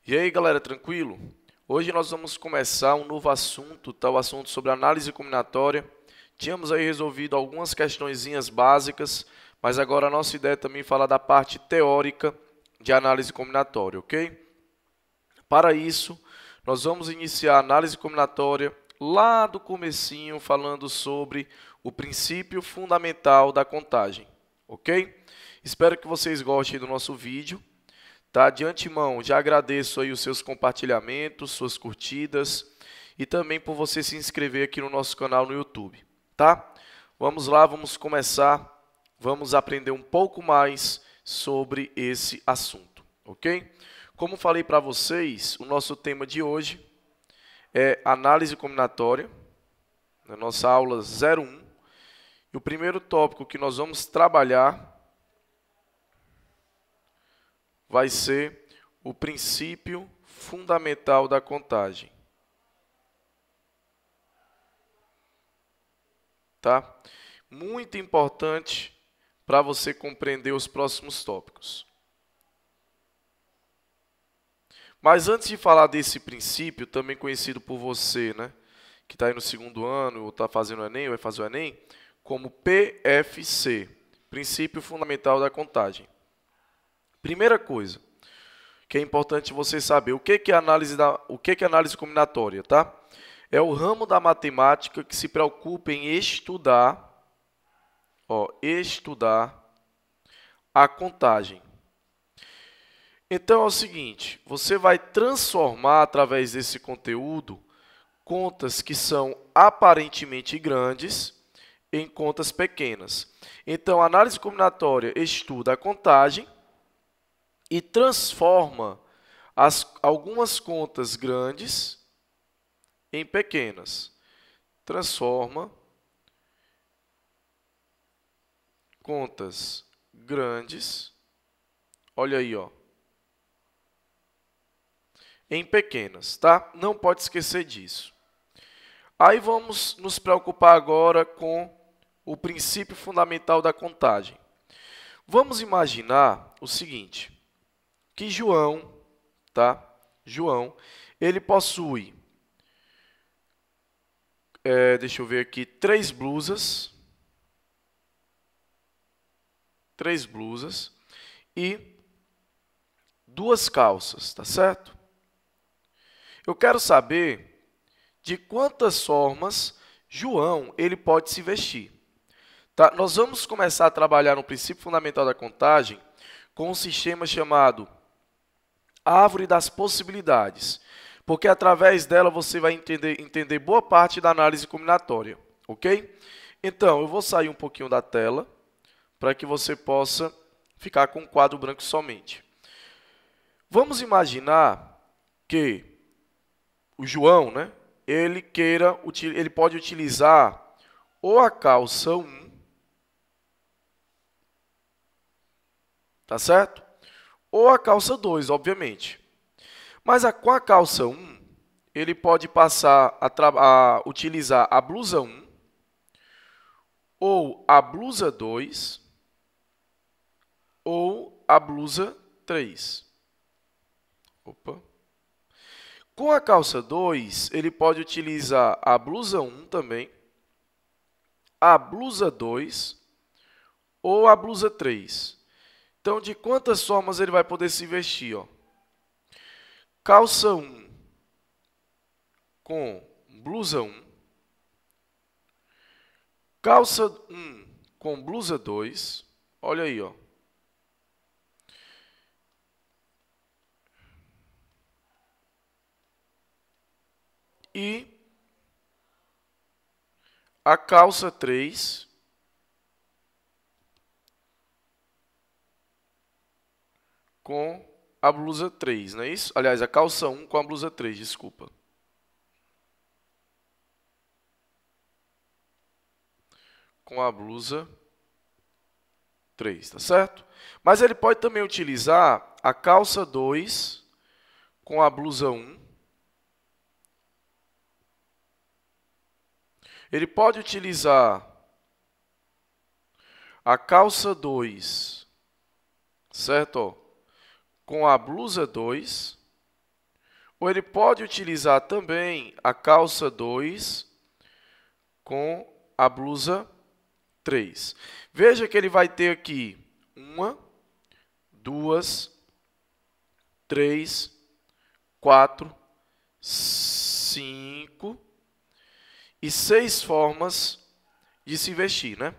E aí, galera, tranquilo? Hoje nós vamos começar um novo assunto, o assunto sobre análise combinatória. Tínhamos aí resolvido algumas questõezinhas básicas, mas agora a nossa ideia é também falar da parte teórica de análise combinatória, ok? Para isso, nós vamos iniciar a análise combinatória lá do comecinho, falando sobre o princípio fundamental da contagem, ok? Espero que vocês gostem do nosso vídeo. Tá? De antemão, já agradeço aí os seus compartilhamentos, suas curtidas e também por você se inscrever aqui no nosso canal no YouTube, tá? Vamos lá, vamos começar, vamos aprender um pouco mais sobre esse assunto, ok? Como falei para vocês, o nosso tema de hoje é análise combinatória, na nossa aula 01, e o primeiro tópico que nós vamos trabalhar vai ser o princípio fundamental da contagem. Tá? Muito importante para você compreender os próximos tópicos. Mas antes de falar desse princípio, também conhecido por você, né, que está aí no segundo ano, ou está fazendo o Enem, ou vai fazer o Enem, como PFC, Princípio Fundamental da Contagem. Primeira coisa que é importante você saber, o que é análise combinatória, tá? É o ramo da matemática que se preocupa em estudar a contagem. Então é o seguinte, você vai transformar através desse conteúdo contas que são aparentemente grandes em contas pequenas. Então a análise combinatória estuda a contagem e transforma algumas contas grandes em pequenas. Transforma contas grandes, olha aí, ó, em pequenas, tá? Não pode esquecer disso. Aí vamos nos preocupar agora com o princípio fundamental da contagem. Vamos imaginar o seguinte, que João, tá? João, ele possui, deixa eu ver aqui, três blusas e duas calças, tá certo? Eu quero saber de quantas formas João ele pode se vestir. Tá? Nós vamos começar a trabalhar no princípio fundamental da contagem com um sistema chamado árvore das possibilidades, porque através dela você vai entender boa parte da análise combinatória, ok? Então, eu vou sair um pouquinho da tela para que você possa ficar com um quadro branco somente. Vamos imaginar que o João, né, ele pode utilizar ou a calça 1, tá certo? Ou a calça 2, obviamente. Mas com a calça 1, ele pode passar a utilizar a blusa 1, ou a blusa 2, ou a blusa 3. Opa. Com a calça 2, ele pode utilizar a blusa 1 também, a blusa 2 ou a blusa 3. Então, de quantas formas ele vai poder se vestir? Ó? Calça 1 com blusa 1, calça 1 com blusa 2, olha aí, ó. E a calça 3 com a blusa 3, não é isso? Aliás, a calça 1 com a blusa 3, desculpa. Com a blusa 3, tá certo? Mas ele pode também utilizar a calça 2 com a blusa 1. Ele pode utilizar a calça 2, certo? Com a blusa 2 Ou ele pode utilizar também a calça 2 com a blusa 3. Veja que ele vai ter aqui 1, 2, 3, 4, 5 e 6 formas de se vestir, né?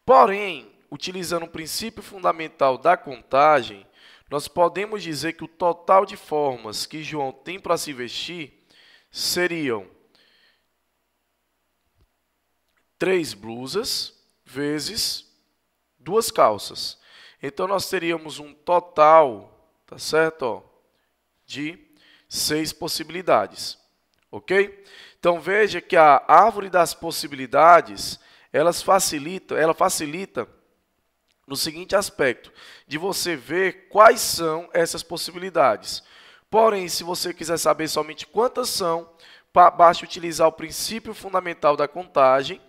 Porém, utilizando o princípio fundamental da contagem, nós podemos dizer que o total de formas que João tem para se vestir seriam 3 blusas vezes 2 calças. Então, nós teríamos um total, tá certo? Ó, de 6 possibilidades, ok? Então, veja que a árvore das possibilidades, ela facilita no seguinte aspecto, de você ver quais são essas possibilidades. Porém, se você quiser saber somente quantas são, basta utilizar o princípio fundamental da contagem,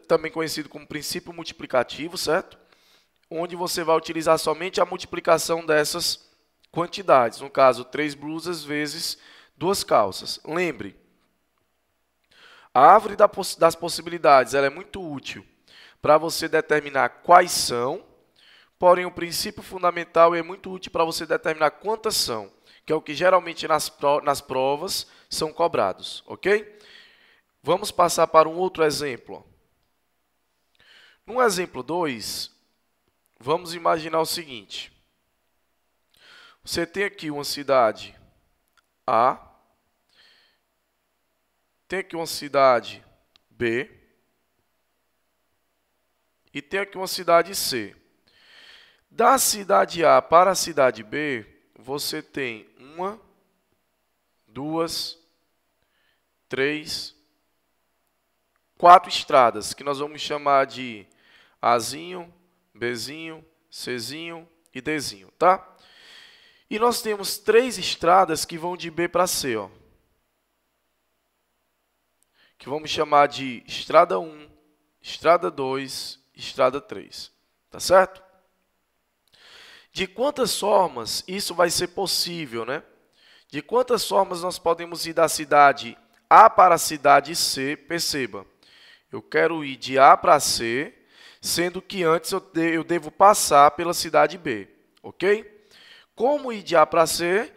também conhecido como princípio multiplicativo, certo? Onde você vai utilizar somente a multiplicação dessas quantidades. No caso, 3 blusas vezes 2 calças. Lembre, a árvore das possibilidades ela é muito útil para você determinar quais são, porém o princípio fundamental é muito útil para você determinar quantas são, que é o que geralmente nas provas são cobrados, ok? Vamos passar para um outro exemplo. No exemplo 2, vamos imaginar o seguinte. Você tem aqui uma cidade A, tem aqui uma cidade B, e tem aqui uma cidade C. Da cidade A para a cidade B, você tem 1, 2, 3, 4 estradas, que nós vamos chamar de Azinho, Bzinho, Czinho e Dzinho, tá? E nós temos 3 estradas que vão de B para C, ó, que vamos chamar de estrada 1, estrada 2, estrada 3, tá certo? De quantas formas isso vai ser possível, né? De quantas formas nós podemos ir da cidade A para a cidade C, perceba, eu quero ir de A para C, sendo que antes eu devo passar pela cidade B, ok? Como ir de A para C,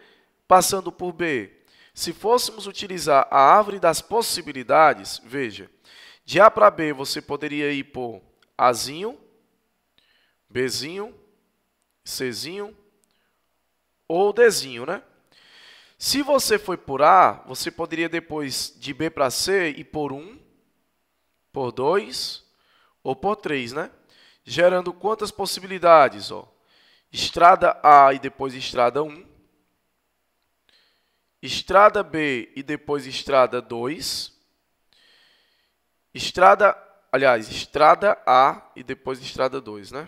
passando por B? Se fôssemos utilizar a árvore das possibilidades, veja, de A para B você poderia ir por Azinho, Bzinho, Czinho ou Dzinho, né? Se você foi por A, você poderia depois de B para C ir por 1, por 2 ou por 3, né? Gerando quantas possibilidades? Ó? Estrada A e depois estrada 1, estrada B e depois estrada 2, estrada A e depois estrada 2, né?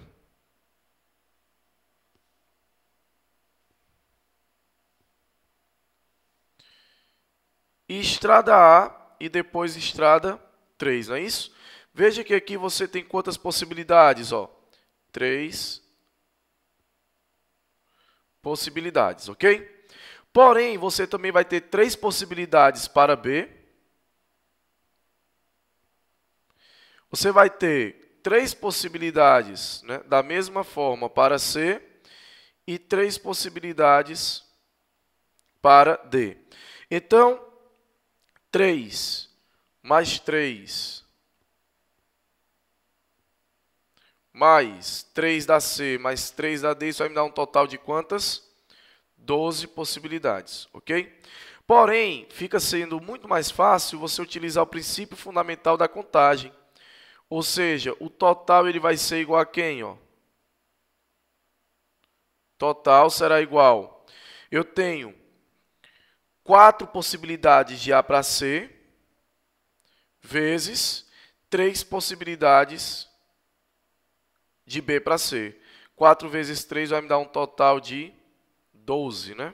E estrada A e depois estrada 3, não é isso? Veja que aqui você tem quantas possibilidades, ó? 3 possibilidades, ok? Porém, você também vai ter 3 possibilidades para B. Você vai ter 3 possibilidades, né, da mesma forma para C e 3 possibilidades para D. Então, 3 mais 3 mais 3 da C mais 3 da D, isso vai me dar um total de quantas? 12 possibilidades, ok? Porém, fica sendo muito mais fácil você utilizar o princípio fundamental da contagem. Ou seja, o total ele vai ser igual a quem? Ó? Total será igual. Eu tenho 4 possibilidades de A para C, vezes 3 possibilidades de B para C. 4 vezes 3 vai me dar um total de 12, né?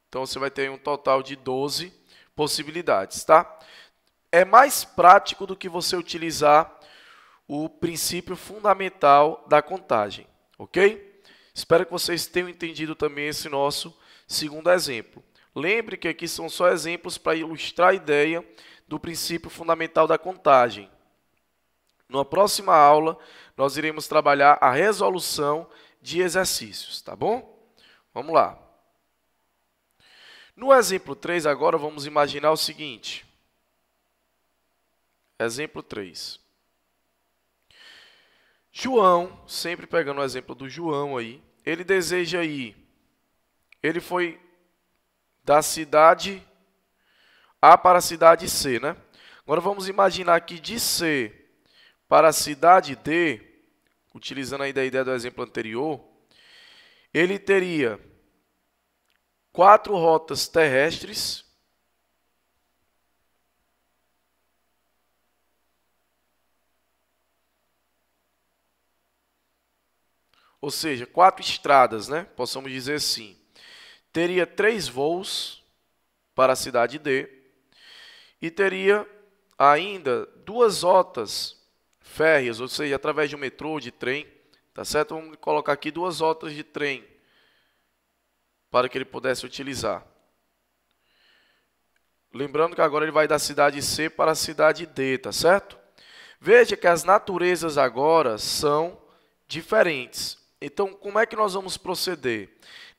Então, você vai ter um total de 12 possibilidades, tá? É mais prático do que você utilizar o princípio fundamental da contagem, ok? Espero que vocês tenham entendido também esse nosso segundo exemplo. Lembre que aqui são só exemplos para ilustrar a ideia do princípio fundamental da contagem. Na próxima aula, nós iremos trabalhar a resolução de exercícios, tá bom? Vamos lá. No exemplo 3, agora vamos imaginar o seguinte. Exemplo 3. João, sempre pegando o exemplo do João aí, ele deseja ir. Ele foi da cidade A para a cidade C, né? Agora vamos imaginar que de C para a cidade D, utilizando aí da ideia do exemplo anterior, ele teria 4 rotas terrestres, ou seja, 4 estradas, né? Possamos dizer assim. Teria 3 voos para a cidade D e teria ainda 2 rotas férreas, ou seja, através de um metrô ou de trem, tá certo? Vamos colocar aqui 2 rotas de trem para que ele pudesse utilizar. Lembrando que agora ele vai da cidade C para a cidade D, tá certo? Veja que as naturezas agora são diferentes. Então, como é que nós vamos proceder?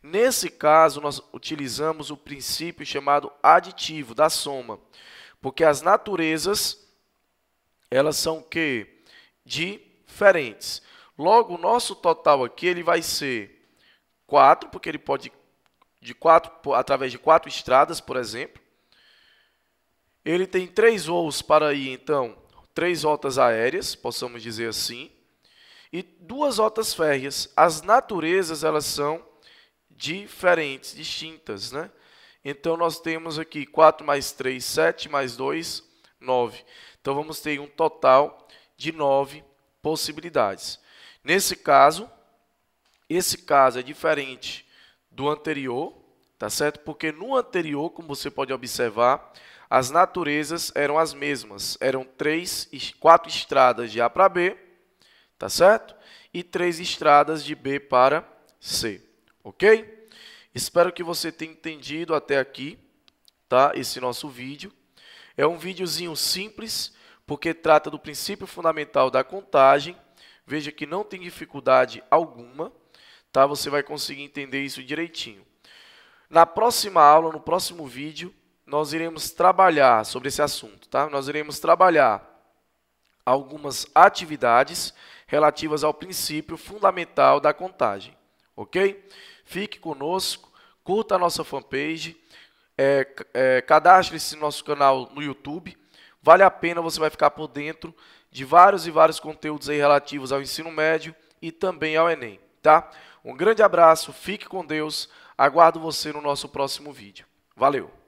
Nesse caso, nós utilizamos o princípio chamado aditivo, da soma. Porque as naturezas, elas são o quê? Diferentes. Logo, o nosso total aqui ele vai ser 4, porque ele pode através de 4 estradas, por exemplo. Ele tem 3 voos para ir, então, 3 rotas aéreas, possamos dizer assim, e 2 rotas férreas. As naturezas, elas são diferentes, distintas, né? Então, nós temos aqui 4 mais 3, 7 mais 2, 9. Então, vamos ter um total de 9 possibilidades. Nesse caso, esse caso é diferente do anterior, tá certo? Porque no anterior, como você pode observar, as naturezas eram as mesmas. Eram 4 estradas de A para B, tá certo? E 3 estradas de B para C, ok? Espero que você tenha entendido até aqui, tá? Esse nosso vídeo. É um videozinho simples, porque trata do princípio fundamental da contagem. Veja que não tem dificuldade alguma, tá? Você vai conseguir entender isso direitinho. Na próxima aula, no próximo vídeo, nós iremos trabalhar sobre esse assunto, tá? Nós iremos trabalhar algumas atividades relativas ao princípio fundamental da contagem, ok? Fique conosco, curta a nossa fanpage, cadastre-se no nosso canal no YouTube. Vale a pena, você vai ficar por dentro de vários e vários conteúdos aí relativos ao ensino médio e também ao Enem, tá? Um grande abraço, fique com Deus, aguardo você no nosso próximo vídeo. Valeu!